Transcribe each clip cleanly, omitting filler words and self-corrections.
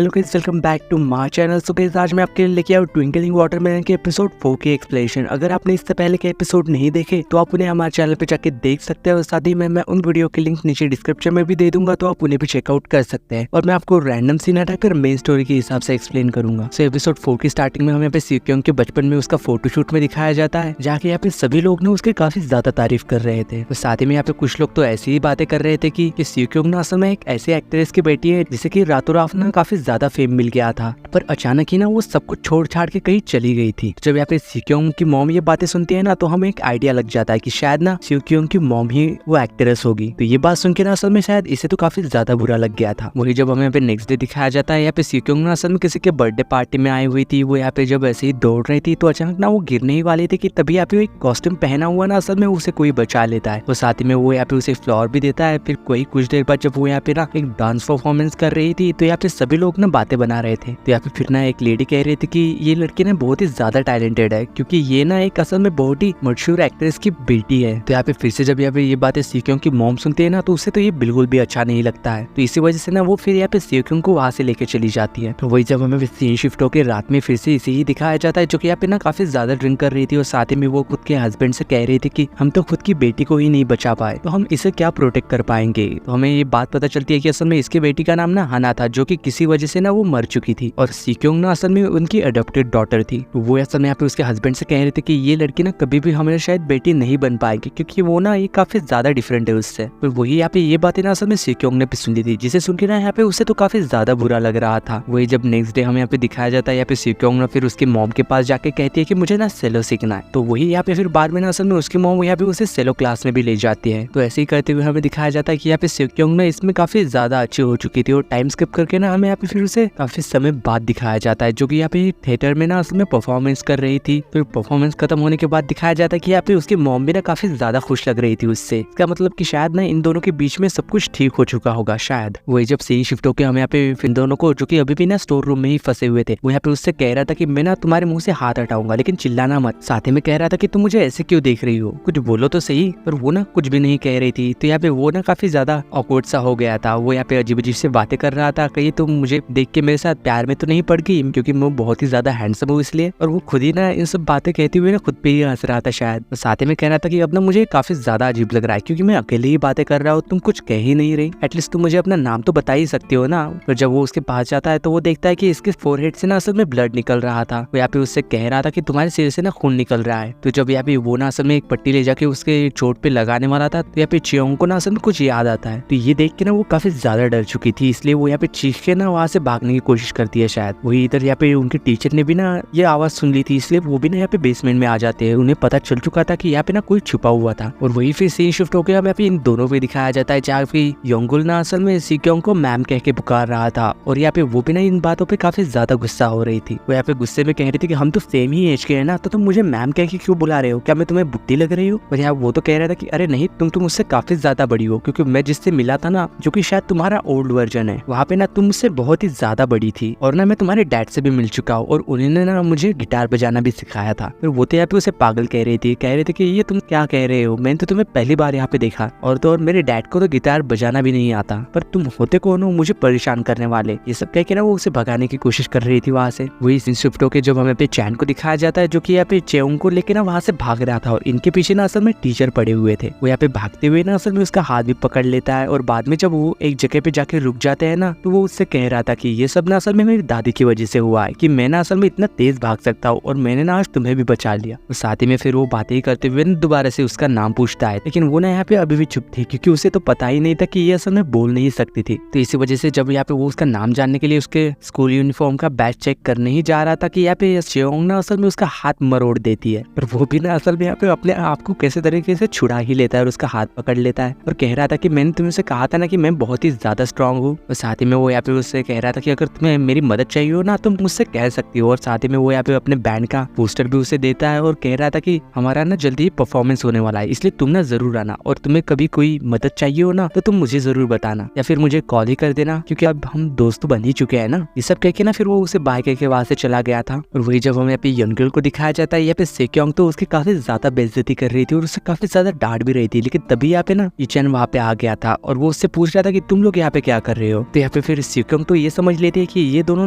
Hello guys, welcome back to my channel. So guys, आज मैं आपके लिए लेके आया ट्विंकलिंग वाटरमेलन के एपिसोड 4 की एक्सप्लेनेशन। अगर आपने इससे पहले के एपिसोड नहीं देखे तो आप उन्हें हमारे चैनल पे जाके देख सकते हैं और साथ ही में मैं उन वीडियो के लिंक नीचे डिस्क्रिप्शन में भी दे दूंगा, तो आप उन्हें भी चेकआउट कर सकते हैं। और मैं आपको रैंडम सीन हटाकर मेन स्टोरी के हिसाब से एक्सप्लेन करूंगा। सो एपिसोड 4 की स्टार्टिंग में हमें यहाँ पे सिक्योंग के बचपन में उसका फोटोशूट में दिखाया जाता है, जाके यहाँ पे सभी लोग ने उसकी काफी ज्यादा तारीफ कर रहे थे। तो साथ ही में यहाँ पे कुछ लोग तो ऐसी ही बातें कर रहे थे कि सिक्योंग ना असल में एक ऐसी एक्ट्रेस की बेटी है जिसे की रातों रात ना काफी ज्यादा फेम मिल गया था, पर अचानक ही ना वो सब कुछ छोड़ छाड़ के कहीं चली गई थी। जब यहाँ पे सिक्योंग की मॉम ये बातें सुनती है ना, तो हमें एक आइडिया लग जाता है कि शायद ना सिक्योंग की मॉम ही वो एक्ट्रेस होगी। तो ये बात सुन के ना असल में शायद इसे तो काफी ज्यादा बुरा लग गया था। वही जब हमें यहाँ पे नेक्स्ट डे दिखाया जाता है, यहाँ पे सिक्योंग ना असल में किसी के बर्थडे पार्टी में आई हुई थी। वो यहाँ पे जब ऐसे ही दौड़ रही थी तो अचानक ना वो गिरने ही वाली थी कि तभी यहाँ पे एक कॉस्ट्यूम पहना हुआ ना असल में उसे कोई बचा लेता है। और साथ ही में वो यहाँ पे उसे फ्लावर भी देता है। फिर कोई कुछ देर बाद जब वो यहाँ पे ना एक डांस परफॉर्मेंस कर रही थी तो यहाँ पे सभी लोग ना बातें बना रहे थे। तो यहाँ पे फिर ना एक लेडी कह रही थी कि ये लड़की ना बहुत ही ज्यादा टैलेंटेड है, क्योंकि ये ना एक असल में बहुत ही मशहूर एक्ट्रेस की बेटी है। तो यहाँ पे फिर से जब यहाँ पे ये बातें सिक्योंग की मॉम सुनती है ना, तो उसे तो ये बिल्कुल भी अच्छा नहीं लगता है। तो इसी वजह से ना वो फिर यहाँ पे सिक्योंग को वहां से लेके चली जाती है। तो वही जब हमें सीन शिफ्ट होकर रात में फिर से इसे ही दिखाया जाता है, जो कि यहाँ पे ना काफी ज्यादा ड्रिंक कर रही थी और साथ ही में वो खुद के हस्बैंड से कह रही थी कि हम तो खुद की बेटी को ही नहीं बचा पाए, तो हम इसे क्या प्रोटेक्ट कर पाएंगे। तो हमें ये बात पता चलती है कि असल में इसकी बेटी का नाम ना हना था, जो कि किसी वजह से ना वो मर चुकी थी और सिक्योंग ना असल में उनकी अडॉप्टेड डॉटर थी। तो वो असल में यहाँ पे उसके हस्बैंड से कह रहे थे कि ये लड़की ना कभी भी हमें शायद बेटी नहीं बन पाएगी, क्योंकि वो ना ये काफी ज्यादा डिफरेंट है उससे। तो वही यहाँ पे ये बातें ना असल में सिक्योंग ने भी सुन ली थी, जिसे सुन के ना यहाँ पे उसे तो काफी ज्यादा बुरा लग रहा था। वही जब नेक्स्ट डे हमें यहाँ पे दिखाया जाता है, यहाँ पे सिक्योंग ना फिर उसकी मॉम के पास जाके कहती है कि मुझे ना सेलो सीखना है। तो वही यहाँ पे फिर बाद में ना असल में उसकी मॉम यहाँ पे उसे सेलो क्लास में भी ले जाती है। तो ऐसे ही करते हुए हमें दिखाया जाता है कि यहाँ पे सिक्योंग ना इसमें काफी ज्यादा अच्छी हो चुकी थी और टाइम स्किप करके ना हमें यहाँ पे फिर उसे काफी समय बाद दिखाया जाता है, जो कि यहाँ पे थिएटर में ना असल में परफॉर्मेंस कर रही थी। फिर परफॉर्मेंस खत्म होने के बाद दिखाया जाता है कि यहाँ पे उसकी मॉम भी ना काफी ज्यादा खुश लग रही थी उससे। इसका मतलब कि शायद ना इन दोनों के बीच में सब कुछ ठीक हो चुका होगा शायद। वही जब सीन शिफ्ट होकर हम यहाँ पे इन दोनों को, जो कि अभी भी ना स्टोर रूम में ही फंसे हुए थे, वो यहाँ पे उससे कह रहा था कि मैं ना तुम्हारे मुंह से हाथ हटाऊंगा लेकिन चिल्लाना मत। साथ ही में कह रहा था कि तुम मुझे ऐसे क्यों देख रही हो, कुछ बोलो तो सही। पर वो ना कुछ भी नहीं कह रही थी। तो यहाँ पे वो ना काफी ज्यादा ऑकवर्ड सा हो गया था। वो यहाँ पे अजीब अजीब से बातें कर रहा था, कहीं तुम मुझे देख के मेरे साथ प्यार में तो नहीं पड़ गई, क्योंकि मैं बहुत ही ज्यादा हैंडसम हूँ इसलिए। और वो खुद ही ना इन सब बातें कहते हुए ना खुद पे ही हंस रहा था शायद। साथ ही में कह रहा था कि अब ना मुझे काफी ज्यादा अजीब लग रहा है, क्योंकि मैं अकेले ही बातें कर रहा हूँ, तुम कुछ कह ही नहीं रही। एटलीस्ट तुम मुझे अपना नाम तो बता ही सकती हो ना। पर जब वो उसके पास जाता है तो वो देखता है कि इसके फोरहेड से ना असल में ब्लड निकल रहा था। वो यहाँ पे उससे कह रहा था कि तुम्हारे सिर से ना खून निकल रहा है। तो जब यहाँ पे वो ना असल में एक पट्टी ले जाके उसके चोट पे लगाने वाला था, तो यहाँ पे चियोंग को ना असल में कुछ याद आता है। तो ये देख के ना वो काफी ज्यादा डर चुकी थी, इसलिए वो यहाँ पे चीख के ना वहाँ से भागने की कोशिश करती है शायद। वही इधर यहाँ पे उनके टीचर ने भी ना ये आवाज सुन ली थी, इसलिए वो भी ना यहाँ पे बेसमेंट में आ जाते हैं। उन्हें पता चल चुका था कि यहाँ पे ना कोई छुपा हुआ था। और वही फिर सीन शिफ्ट होकर हमें यहाँ पे इन दोनों पे दिखाया जाता है, जहाँ पे योंगुल ना असल में सिक्योंग को मैम कह के पुकार रहा था और यहाँ पे वो भी ना इन बातों पे काफी ज्यादा गुस्सा हो रही थी। वो यहाँ पे गुस्से में कह रही थी कि हम तो सेम ही एज के हैं ना, तो तुम मुझे मैम कह के क्यों बुला रहे हो, क्या मैं तुम्हें बुढ़ी लग रही हूँ। और यहाँ वो तो कह रहा था कि अरे नहीं, तुम तो मुझसे काफी ज्यादा बड़ी हो, क्योंकि मैं जिससे मिला था ना, जो कि शायद तुम्हारा ओल्ड वर्जन है, वहाँ पे ना तुम मुझसे बहुत ही ज्यादा बड़ी थी। और ना मैं तुम्हारे डैड से भी मिल चुका हूँ और उन्होंने ना मुझे गिटार बजाना भी सिखाया था। फिर वो तो यहाँ पे उसे पागल कह रही थी कि ये तुम क्या कह रहे हो, मैंने तो तुम्हें पहली बार यहाँ पे देखा, और तो और मेरे डैड को तो गिटार बजाना भी नहीं आता, पर तुम होते कौन हो मुझे परेशान करने वाले। ये सब कह के ना वो उसे भगाने की कोशिश कर रही थी वहाँ से। वही सीन शिफ्ट होकर जब हमें पे चैन को दिखाया जाता है, जो कि यहाँ पे चेउंग को लेके ना वहाँ से भाग रहा था और इनके पीछे ना असल में टीचर पड़े हुए थे। वो यहाँ पे भागते हुए ना असल में उसका हाथ भी पकड़ लेता है और बाद में जब वो एक जगह पे जाके रुक जाते हैं ना, तो वो उससे कह रहा था कि ये सब ना असल में मेरी दादी की वजह से हुआ है, कि मैं ना असल में इतना तेज भाग सकता हूँ और मैंने ना आज तुम्हें भी बचा लिया। और साथ ही में फिर वो बातें ही करते हुए दोबारा से उसका नाम पूछता है, लेकिन वो ना यहाँ पे अभी भी चुप थी, क्योंकि उसे तो पता ही नहीं था कि ये असल में बोल नहीं सकती थी। तो इसी वजह से जब यहाँ पे वो उसका नाम जानने के लिए उसके स्कूल यूनिफॉर्म का बैच चेक करने ही जा रहा था, कि यहाँ पे चियोंग ना असल में उसका हाथ मरोड़ देती है। पर वो भी ना असल में यहाँ पे अपने आप को कैसे तरीके से छुड़ा ही लेता है और उसका हाथ पकड़ लेता है और कह रहा था कि मैंने तुमसे कहा था ना कि मैं बहुत ही ज्यादा स्ट्रांग हूँ। और साथ ही में वो यहाँ पे उससे कह रहा था कि अगर तुम्हें मेरी मदद चाहिए हो ना, तुम मुझसे कह सकती हो। और साथ ही में वो यहाँ पे अपने बैंड का पोस्टर भी उसे देता है और कह रहा था कि हमारा ना जल्दी ही परफॉर्मेंस होने वाला है, इसलिए तुम ना जरूर आना, और तुम्हें कभी कोई मदद चाहिए हो ना तो तुम मुझे जरूर बताना, या फिर मुझे कॉल ही कर देना, क्योंकि अब हम दोस्त बन ही चुके हैं ना। ये सब कह के ना फिर वो उसे बाय कह के वहां से चला गया था। और वही जब हमें यहाँ पे योंगुल को दिखाया जाता है, यहाँ पे सिक्योंग तो उसकी काफी ज्यादा बेइज्जती कर रही थी और उससे काफी ज्यादा डांट भी रही थी, लेकिन तभी यहाँ पे ना इचन वहाँ पे आ गया था और वो उससे पूछ रहा था कि तुम लोग यहाँ पे क्या कर रहे हो। तो यहाँ पे फिर सिक्योंग तो ये ये समझ लेती है कि ये दोनों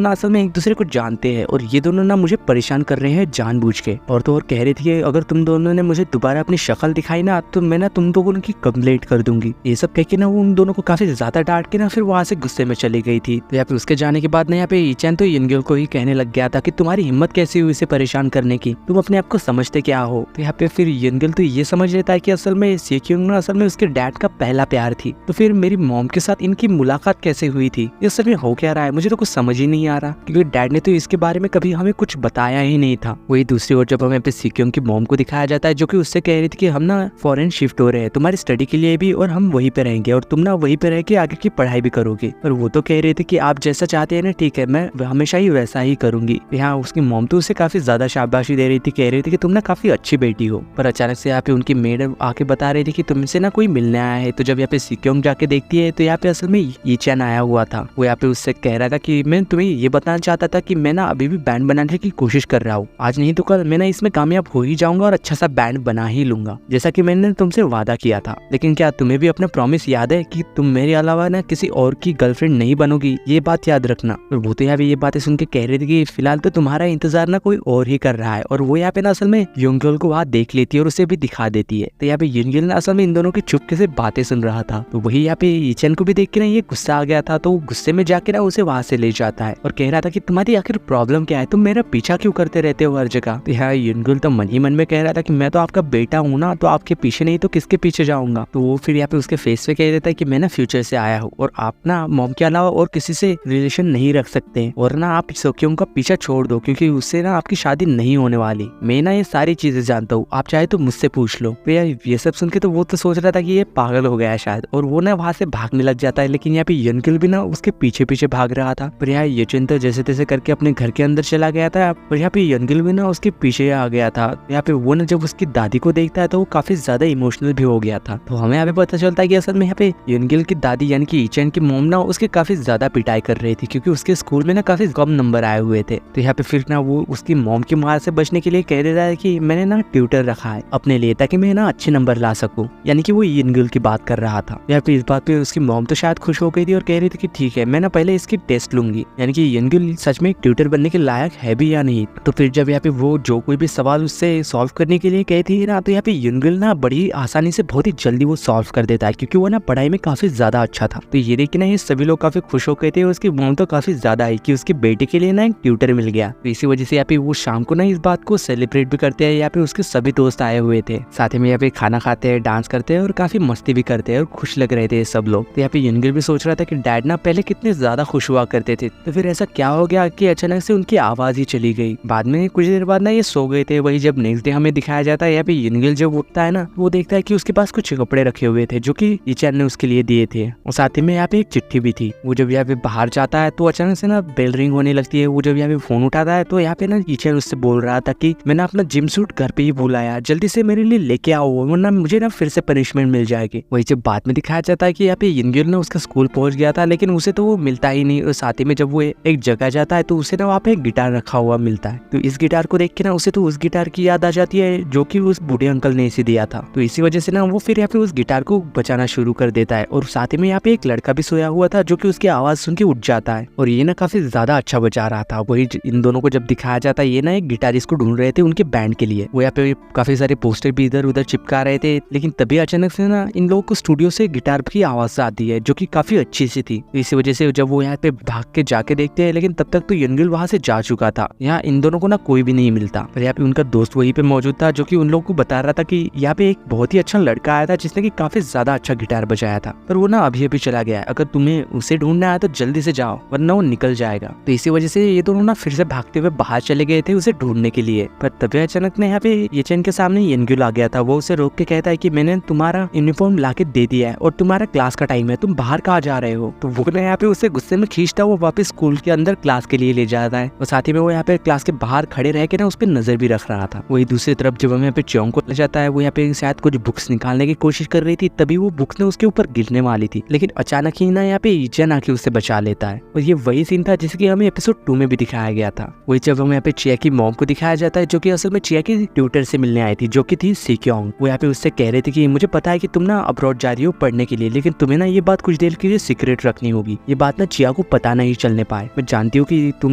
ना असल में एक दूसरे को जानते हैं और ये दोनों ना मुझे परेशान कर रहे हैं जानबूझ के। और तो और कह रही थी कि अगर तुम दोनों ने मुझे दोबारा अपनी शक्ल दिखाई ना तो मैं ना तुम दोनों की कंप्लेंट कर दूंगी। ये सब कह के ना वो उन दोनों को काफी ज्यादा डांट के ना फिर वहां से गुस्से में चली गई थी। तो यहाँ पे उसके जाने के बाद ना यहाँ पे ईचैन तो यनगिल को ही कहने लग गया था कि तुम्हारी हिम्मत कैसी हुई इसे परेशान करने की, तुम अपने आप को समझते क्या हो। तो यहाँ पे फिर यनगिल तो ये समझ लेता है कि असल में सेक्योंग ना असल में उसके डैड का पहला प्यार थी। तो फिर मेरी मॉम के साथ इनकी मुलाकात कैसे हुई थी, ये असल में हो क्या रहा है, मुझे तो कुछ समझ ही नहीं आ रहा, क्योंकि डैड ने तो इसके बारे में कभी हमें कुछ बताया ही नहीं था। वही दूसरी ओर जब हमें पे सेक्योंग की मॉम को दिखाया जाता है जो कि उससे कह रही थी कि हम ना फॉरेन शिफ्ट हो रहे हैं तुम्हारी स्टडी के लिए भी, और हम वहीं पे रहेंगे और तुम ना वहीं पे रह के आगे की पढ़ाई भी करोगे। और वो तो कह रही थी कि आप जैसा चाहते हैं ना ठीक है, मैं हमेशा ही वैसा ही करूंगी। यहाँ उसकी मॉम तो उसे काफी ज्यादा शाबाशी दे रही थी, कह रही थी कि तुम ना काफी अच्छी बेटी हो। पर अचानक से यहाँ पे उनकी मेड आके बता रही थी कि तुमसे ना कोई मिलने आया है। तो जब यहाँ पे सेक्योंग जाके देखती है तो यहाँ पे असल में ईचैन आया हुआ था। वो यहाँ पे उससे कह रहा था कि मैं तुम्हें ये बताना चाहता था कि मैं ना अभी भी बैंड बनाने की कोशिश कर रहा हूँ, आज नहीं तो कल मैं ना इसमें कामयाब हो ही जाऊंगा और अच्छा सा बैंड बना ही लूंगा जैसा कि मैंने तुमसे वादा किया था। लेकिन क्या तुम्हें भी अपना प्रॉमिस याद है कि तुम मेरे अलावा ना किसी और की गर्लफ्रेंड नहीं बनोगी, ये बात याद रखना। और वो तो यहाँ पे ये बातें सुन के कह रही थी कि फिलहाल तो तुम्हारा इंतजार ना कोई और ही कर रहा है। और वो यहाँ पे ना असल में यंगल को वहाँ देख लेती है और उसे भी दिखा देती है। तो यहाँ पे यंगल ना असल में इन दोनों की चुपके से बातें सुन रहा था। तो वही यहाँ पे ईचैन को भी देख के ना ये गुस्सा आ गया था। तो गुस्से में जाके ना उसे वहां से ले जाता है और कह रहा था कि तुम्हारी आखिर प्रॉब्लम क्या है, तुम मेरा पीछा क्यों करते रहते हो हर जगह। तो यहाँ यंगल तो मन ही मन में कह रहा था कि मैं तो आपका बेटा हूँ ना, तो आपके पीछे नहीं तो किसके पीछे जाऊंगा। तो वो फिर यहाँ पे उसके फेस पे कह देता है कि मैं ना फ्यूचर से आया हूँ और आप ना मॉम के अलावा और किसी से रिलेशन नहीं रख सकते, और ना आप सेक्योंग का पीछा छोड़ दो क्योंकि उससे ना आपकी शादी नहीं होने वाली। मैं ना ये सारी चीजें जानता हूँ, आप चाहे तो मुझसे पूछ लो। तो यार ये सब सुन के तो वो तो सोच रहा था कि ये पागल हो गया है शायद, और वो ना वहां से भागने लग जाता है। लेकिन यहाँ पे यंगल भी ना उसके पीछे पीछे भाग रहा था। पर यहाँ ईचैन तो जैसे तैसे करके अपने घर के अंदर चला गया था और यहाँ पे यंगल भी ना उसके पीछे आ गया था। यहाँ पे वो ना जब उसकी दादी को देखता है तो वो काफी ज्यादा इमोशनल भी हो गया था। तो हमें यहाँ पे पता चलता है कि असल में यहाँ पे यंगल की दादी यानी कि ईचैन की मॉम ना उसके काफी ज्यादा पिटाई कर रही थी क्योंकि उसके स्कूल में ना काफी कम नंबर आए हुए थे। तो यहाँ पे फिर ना वो उसकी मॉम की मार से बचने के लिए कह देता है कि मैंने ना ट्यूटर रखा है अपने लिए ताकि मैं ना अच्छे नंबर ला सकूं, यानी कि वो यंगल की बात कर रहा था। यहाँ पे इस बात पे उसकी मॉम तो शायद खुश हो गई थी और कह रही थी कि ठीक है मैं ना पहले इसकी टेस्ट लूंगी, यानी कि यंगल सच में ट्यूटर बनने के लायक है भी या नहीं। तो फिर जब यहाँ पे वो जो कोई भी सवाल उससे सॉल्व करने के लिए कहती है ना, तो यहाँ पे यंगल ना बड़ी आसानी से बहुत ही जल्दी वो सॉल्व कर देता है क्योंकि वो ना पढ़ाई में काफी ज्यादा अच्छा था। तो ये देख के ना ये सभी लोग काफी खुश हो गए थे। उसकी मॉम तो काफी ज्यादा है कि उसके बेटे के लिए ना एक ट्यूटर मिल गया। तो इसी वजह से यहाँ पे वो शाम को ना इस बात को सेलिब्रेट भी करते हैं। यहाँ पे उसके सभी दोस्त आए हुए थे, साथ में यहाँ पे खाना खाते हैं, डांस करते हैं और काफी मस्ती भी करते हैं और खुश लग रहे थे सब लोग। तो यहाँ पे यंगल भी सोच रहा था कि डैड ना पहले कितने ज्यादा खुश हुआ करते थे, तो फिर ऐसा क्या हो गया कि अचानक से उनकी आवाज ही चली गई। बाद में कुछ देर बाद ना ये सो गए थे। वही जब नेक्स्ट डे हमें दिखाया जाता है, यहाँ पे यंगल जब उठता है ना वो देखता है कि उसके पास कुछ कपड़े रखे हुए थे जो कि ईचैन ने उसके लिए दिए थे, और साथ ही में यहाँ पे एक चिट्ठी भी थी। वो जब यहाँ पे बाहर जाता है तो अचानक से ना बेल रिंग होने लगती है। वो जब यहाँ पे फोन उठाता है तो यहाँ पे ना ईचैन उससे बोल रहा था कि मैंने अपना जिम सूट घर पे ही भूल आया, जल्दी से मेरे लिए लेके आओ वरना मुझे ना फिर से पनिशमेंट मिल जाएगी। वही जब बाद में दिखाया जाता है कि यहाँ पे यंगल ना उसका स्कूल पहुंच गया था लेकिन उसे तो वो मिलता ही नहीं, और साथ ही में जब वो एक जगह जाता है तो उसे ना वहाँ पे एक गिटार रखा हुआ मिलता है। तो इस गिटार को देख के ना उसे तो उस गिटार की याद आ जाती है जो कि उस बूढ़े अंकल ने इसे दिया था। तो इसी वजह से ना वो फिर यहाँ पे उस गिटार को बचाना शुरू कर देता है, और साथ ही में यहाँ पे एक लड़का भी सोया हुआ था जो कि उसकी आवाज सुन के उठ जाता है, और ये ना काफी ज्यादा अच्छा बचा रहा था। वही इन दोनों को जब दिखाया जाता है, ये ना एक गिटारिस्ट को ढूंढ रहे थे उनके बैंड के लिए। वो यहाँ पे काफी सारे पोस्टर भी इधर उधर चिपका रहे थे, लेकिन तभी अचानक से ना इन लोगों को स्टूडियो से गिटार की आवाज आती है जो कि काफी अच्छी सी थी। इसी वजह से जब वो यहाँ पे भाग के जाके देखते हैं, लेकिन तब तक तो यंगल वहां से जा चुका था। यहाँ इन दोनों को ना कोई भी नहीं मिलता, पर यहाँ पे उनका दोस्त वहीं पे मौजूद था जो कि उन लोगों को बता रहा था कि यहाँ पे एक बहुत ही अच्छा लड़का आया था जिसने कि काफी ज्यादा अच्छा गिटार बजाया था, पर वो ना अभी अभी चला गया है। अगर तुम्हें उसे ढूंढना है तो जल्दी से जाओ वरना वो निकल जाएगा। तो इसी वजह से ये दोनों ना फिर से भागते हुए बाहर चले गए थे उसे ढूंढने के लिए। पर तभी अचानक ने यहाँ पे ईचैन के सामने यंगल आ गया था। वो उसे रोक के कहता है कि मैंने तुम्हारा यूनिफॉर्म लाके दे दिया है और तुम्हारा क्लास का टाइम है, तुम बाहर कहाँ जा रहे हो। तो वो ना यहाँ पे उसे गुस्से में खींचता हुआ वापस स्कूल के अंदर क्लास के लिए ले जाता है, और साथ ही में वो यहाँ पे क्लास के बाहर खड़े रह के ना उस पर नजर भी रख रहा था। वही दूसरी तरफ जब हम यहाँ पे चौंग को ले जाता है, वो यहाँ पे शायद कुछ बुक्स निकालने की कोशिश कर रही थी, तभी वो बुक्स ने उसके ऊपर गिरने वाली थी, लेकिन अचानक ही ना यहाँ पे ईचैन आके उसे बचा लेता है। और ये वही सीन था जिसे कि हमें एपिसोड 2 में भी दिखाया गया था। वही जब हम यहाँ पे चिया की मॉम को दिखाया जाता है जो कि असल में चिया की ट्यूटर से मिलने आई थी जो कि थी सेक्योंग। वो यहाँ पे उससे कह रही थी कि मुझे पता है कि तुम ना अब्रॉड जा रही हो पढ़ने के लिए, लेकिन तुम्हें ना ये बात कुछ देर के लिए सीक्रेट रखनी होगी। ये बात ना चिया चिया को पता नहीं चलने पाए। मैं जानती हूँ कि तुम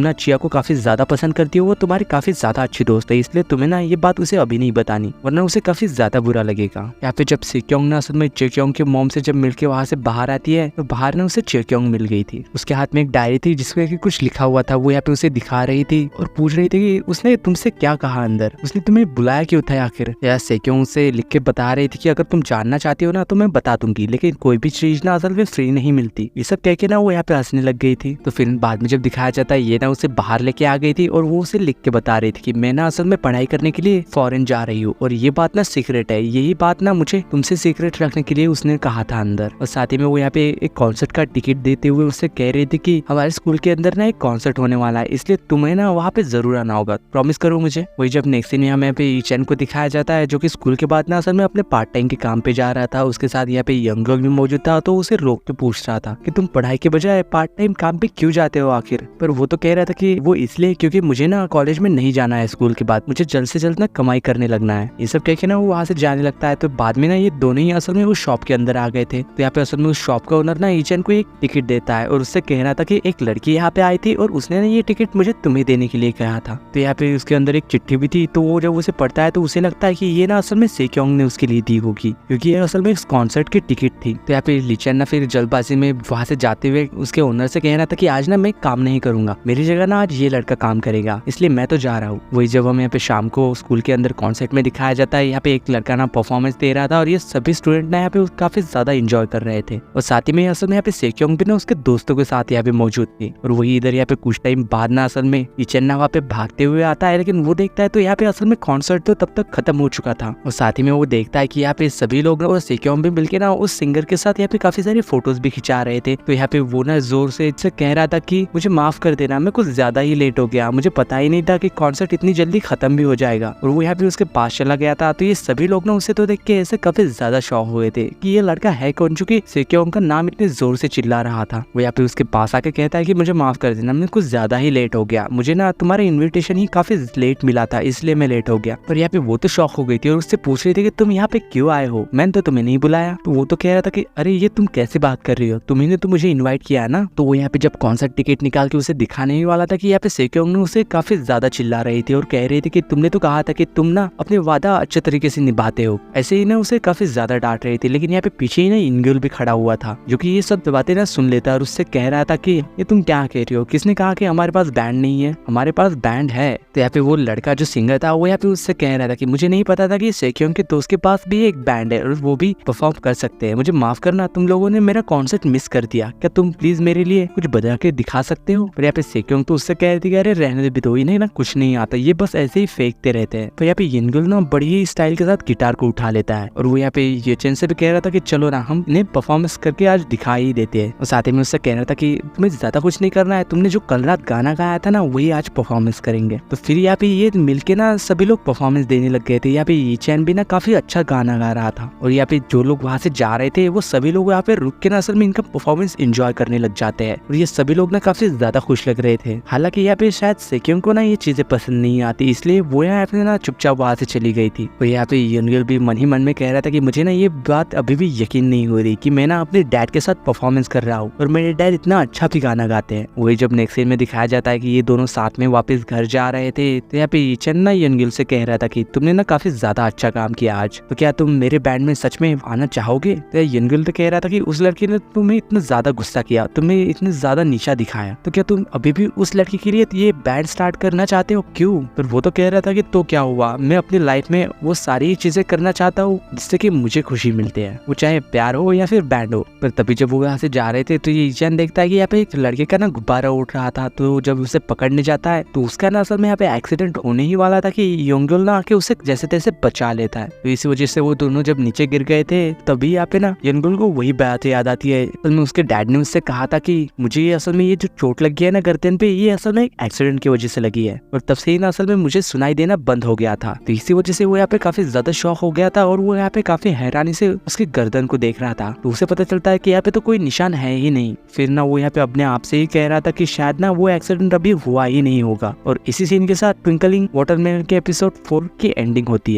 ना चिया को काफी ज्यादा पसंद करती हो, वो तुम्हारी काफी ज्यादा अच्छी दोस्त है, इसलिए तुम्हें ना ये बात उसे अभी नहीं बतानी, वरना उसे काफी ज्यादा बुरा लगेगा। यहाँ पे जब सेक्योंग ना असल में चेक्योंग के मॉम से जब मिलके वहाँ से बाहर आती है तो बाहर ना उसे चेक्योंग मिल गई थी। उसके हाथ में एक डायरी थी जिसमें कि कुछ लिखा हुआ था, वो यहाँ पे उसे दिखा रही थी और पूछ रही थी कि उसने तुमसे क्या कहा अंदर, उसने तुम्हें बुलाया क्यों था आखिर। यार सेक्योंग उसे लिख के बता रही थी कि अगर तुम जानना चाहती हो ना तो मैं बता दूंगी, लेकिन कोई भी चीज ना असल में फ्री नहीं मिलती। ये सब कह के ना वो यहाँ पे हंसने लग गई थी। तो फिर बाद में जब दिखाया जाता है ये ना उसे बाहर लेके आ गई थी और वो उसे लिख के बता रही थी कि मैं ना असल में पढ़ाई करने के लिए फॉरेन जा रही हूँ और ये बात ना सीक्रेट है, यही बात ना मुझे तुमसे सीक्रेट रखने के लिए उसने कहा था अंदर। और साथ ही में वो यहाँ पे एक कॉन्सर्ट का टिकट देते हुए उससे कह रही थी कि हमारे स्कूल के अंदर ना एक कॉन्सर्ट होने वाला है, इसलिए तुम्हें ना वहाँ पे जरूर आना होगा, प्रॉमिस करो मुझे। वही जब नेक्स्ट सीन यहाँ पे ईचेन को दिखाया जाता है जो कि स्कूल के बाद ना असल में अपने पार्ट टाइम के काम पे जा रहा था। उसके साथ यहाँ पे यंग गर्ल भी मौजूद था, तो उसे रोक के पूछ रहा था कि तुम पढ़ाई के बजाय पार्ट टाइम काम पे क्यों जाते हो आखिर। पर वो तो कह रहा था कि वो इसलिए क्योंकि मुझे ना कॉलेज में नहीं जाना है, स्कूल के बाद मुझे जल्द से जल्द ना कमाई करने लगना है। ये सब कह के ना वो वहाँ से जाने लगता है। तो बाद में ना ये दोनों ही असल में उस शॉप के अंदर आ गए थे। तो यहाँ पे असल में उस शॉप का ओनर ना ईचेन को एक टिकट देता है और उससे कह रहा था कि एक लड़की यहाँ पे आई थी और उसने ना ये टिकट मुझे तुम्हें देने के लिए कहा था। तो यहाँ पे उसके अंदर एक चिट्ठी भी थी। तो वो जब उसे पढ़ता है तो उसे लगता है कि ये ना असल में सेक्योंग ने उसके लिए दी होगी, क्योंकि ये असल में इस कॉन्सर्ट की टिकट थी। तो यहाँ पे लीचेन ना फिर जल्दबाजी में वहाँ से जाते हुए उसके ओनर से कह रहा था कि आज ना मैं काम नहीं करूंगा, मेरी जगह ना आज ये लड़का काम करेगा, इसलिए मैं तो जा रहा हूँ। वही जब हम यहाँ पे शाम को स्कूल के अंदर कॉन्सर्ट में दिखाया जाता है, यहाँ पे एक लड़का ना परफॉर्मेंस दे रहा था और ये सभी स्टूडेंट ना यहाँ पे काफी ज्यादा एंजॉय कर रहे थे। और साथ ही में असल में यहाँ पे सेक्योंग भी ना उसके दोस्तों के साथ यहाँ पे मौजूद थी। और वही इधर यहाँ पे कुछ टाइम बाद ना असल में ईचेन ना वहाँ पे भागते हुए आता है, लेकिन वो देखता है तो यहाँ पे असल में कॉन्सर्ट तो तब तक खत्म हो चुका था। और साथ ही में वो देखता है कि यहाँ पे सभी लोग और सेक्योंग भी मिलके ना उस सिंगर के साथ यहाँ पे काफी सारी फोटोज भी खिंचा रहे थे। तो यहाँ पे वो ना जोर से इससे कह रहा था कि मुझे माफ कर देना, मैं कुछ ज्यादा ही लेट हो गया, मुझे पता ही नहीं था कि कॉन्सर्ट इतनी जल्दी खत्म भी हो जाएगा। और वो यहाँ पे उसके पास चला गया था। तो ये सभी लोग ना उसे तो देख के ऐसे काफी ज्यादा शॉक हुए थे कि ये लड़का है कौन, चूंकि सेक्योंग का नाम इतने जोर से चिल्ला रहा था। वो यहाँ पे उसके पास आके कहता है कि मुझे माफ कर देना, मैं कुछ ज्यादा ही लेट हो गया, मुझे ना तुम्हारा इन्विटेशन ही काफी लेट मिला था, इसलिए मैं लेट हो गया। पर यहाँ पे वो तो शॉक हो गई थी और उससे पूछ रही थी कि तुम यहाँ पे क्यों आए हो, मैंने तो तुम्हें नहीं बुलाया। तो वो तो कह रहा था कि अरे ये तुम कैसे बात कर रही हो, तुम्ही ने तो मुझे इन्वाइट किया है ना। तो वो यहाँ पे जब कॉन्सर्ट टिकट निकाल के उसे दिखाने ही वाला था कि यहाँ पे सेक्योंग ने उसे काफी ज्यादा चिल्ला रही थी और कह रही थी कि तुमने तो कहा था कि तुम ना अपने वादा अच्छे तरीके से निभाते हो, ऐसे ही ना उसे काफी ज्यादा डांट रही थी। लेकिन यहाँ पे पीछे ही ना इंग्युल भी खड़ा हुआ था जो कि ये सब बातें ना सुन लेता और उससे कह रहा था कि ये तुम क्या कह रही हो, किसने कहा कि हमारे पास बैंड नहीं है, हमारे पास बैंड है। तो यहाँ पे वो लड़का जो सिंगर था वो यहाँ पे उससे कह रहा था कि मुझे नहीं पता था कि सेक्योंग के दोस्त के पास भी एक बैंड है और वो भी परफॉर्म कर सकते हैं, मुझे माफ करना, तुम लोगों ने मेरा कॉन्सर्ट मिस कर दिया, क्या तुम प्लीज मेरे लिए कुछ बजा के दिखा सकते हो। पर यहाँ पे सेक्योंग तो उससे कह रही थी अरे रहने दे, तो इन्हें ना कुछ नहीं आता, ये बस ऐसे ही फेंकते रहते हैं। तो यहाँ पे यिनगुल ना बड़ी ही स्टाइल के साथ गिटार को उठा लेता है और वो यहाँ पे येचेन से भी कह रहा था कि चलो ना हम इन्हें परफॉर्मेंस करके आज दिखा ही देते हैं। और साथ ही में उससे कह रहा था कि तुम्हें ज्यादा कुछ नहीं करना है, तुमने जो कल रात गाना गाया था ना वही आज परफॉर्मेंस करेंगे। तो फिर यहाँ पे ये मिलके ना सभी लोग परफॉर्मेंस देने लग गए थे। यहाँ पे येचेन भी ना काफी अच्छा गाना गा रहा था और यहाँ पे जो लोग वहाँ से जा रहे थे वो सभी लोग यहाँ पे रुक के ना असल में इनका परफॉर्मेंस एंजॉय करने लग जाते हैं और ये सभी लोग ना काफी ज्यादा खुश लग रहे थे। हालांकि यहाँ पे शायद सेक्योंग को ना ये चीजें पसंद नहीं आती, इसलिए वो यहाँ पे ना चुपचाप वहाँ से चली गई थी। और यहाँ पे यिनगुल भी मन ही मन में कह रहा था कि मुझे ना ये बात अभी भी यकीन नहीं हो रही कि मैं ना अपने डैड के साथ परफॉर्मेंस कर रहा हूँ और मेरे डैड इतना अच्छा भी गाना गाते हैं। वही जब नेक्स्ट सीन में दिखाया जाता है कि ये दोनों साथ में वापस घर जा रहे थे तो यहाँ पे ईचेन ना यिनगुल से कह रहा था कि तुमने ना काफी ज्यादा अच्छा काम किया आज, तो क्या तुम मेरे बैंड में सच में आना चाहोगे। तो यिनगुल तो कह रहा था कि उस लड़की ने तुम्हें इतना ज्यादा गुस्सा किया, तुम्हें इतना ज्यादा नीचा दिखाया, तो क्या तुम अभी भी उस लड़की के लिए ये बैंड स्टार्ट करना चाहते हो, क्यों। पर वो तो कह रहा था कि तो क्या हुआ, मैं अपनी लाइफ में वो सारी चीजें करना चाहता हूँ जिससे कि मुझे खुशी मिलती है, वो चाहे प्यार हो या फिर बैंड हो। पर तभी जब वो यहाँ से जा रहे थे तो ये ईचेन देखता है कि यहाँ पे एक लड़के का ना गुब्बारा उठ रहा था। तो जब उसे पकड़ने जाता है तो उसका ना असल में यहाँ पे एक्सीडेंट होने ही वाला था कि यिनगुल ना आके उसे जैसे तैसे बचा लेता है। तो इसी वजह से वो दोनों जब नीचे गिर गए थे तभी यहाँ पे ना यिनगुल को वही बात याद आती है। असल में उसके डैड ने उससे कहा था कि मुझे ये असल में ये जो चोट लगी है ना गर्दन पे, ये असल में एक एक्सीडेंट की वजह से लगी है और तब से ही ना असल में मुझे सुनाई देना बंद हो गया था। तो इसी वजह से वो यहाँ पे काफी ज्यादा शॉक हो गया था और वो यहाँ पे काफी हैरानी से उसकी गर्दन को देख रहा था। तो उसे पता चलता है कि यहाँ पे तो कोई निशान है ही नहीं। फिर ना वो यहाँ पे अपने आप से ही कह रहा था कि शायद ना वो एक्सीडेंट अभी हुआ ही नहीं होगा। और इसी सीन के साथ ट्विंकलिंग वाटरमेलन के एपिसोड 4 की एंडिंग होती है।